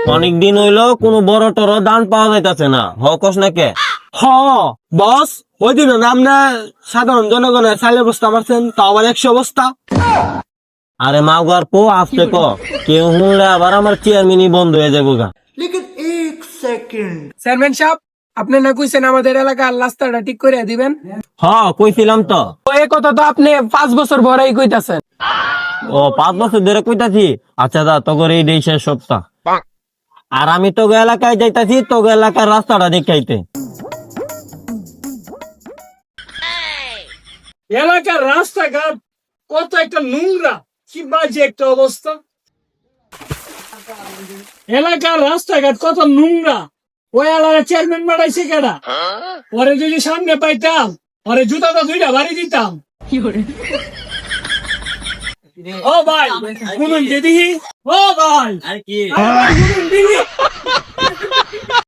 অনেকদিন হইলো কোনো বড় টড় দান পাওয়া যাইতাছে না, হকস নাকি? হ বস, ওই দিন আপনি সাধারণ জনগণের চালের বস্তা মারছেন, তাও আবার 100 বস্তা। আরে মাওগার পো আসতে ক, কেউ শুনলে আবার আমার চেয়ারম্যানই বন্ধ হয়ে যাবো গা। চেয়ারম্যান সাহেব, আপনি না কইছেন আমাদের এলাকার রাস্তাটা ঠিক করে দিবেন? হ কইছিলাম তো। তো এই কথা তো আপনি 5 বছর ভরাই কইতাছেন। ও 5 বছর ধরে কইতাছি। আচ্ছা দা তোর এই দেই শেষ সপ্তাহ, আর আমি তোকে এলাকায় যাইতাছি তোকে এলাকার রাস্তাটা দেখাইতে। এলাকার রাস্তাঘাট কত একটা নোংরা, কি বাজে একটা অবস্থা। এলাকার রাস্তাঘাট কত নোংরা, ওই এলাকার চেয়ারম্যান বাড়াইছে কেডা? পরে যদি সামনে পাইতাম, পরে জুতাটা 2টা বাড়ি দিতাম। ও ভাই শুনুন দিদি, ও ভাই আর কি শুনুন দিদি,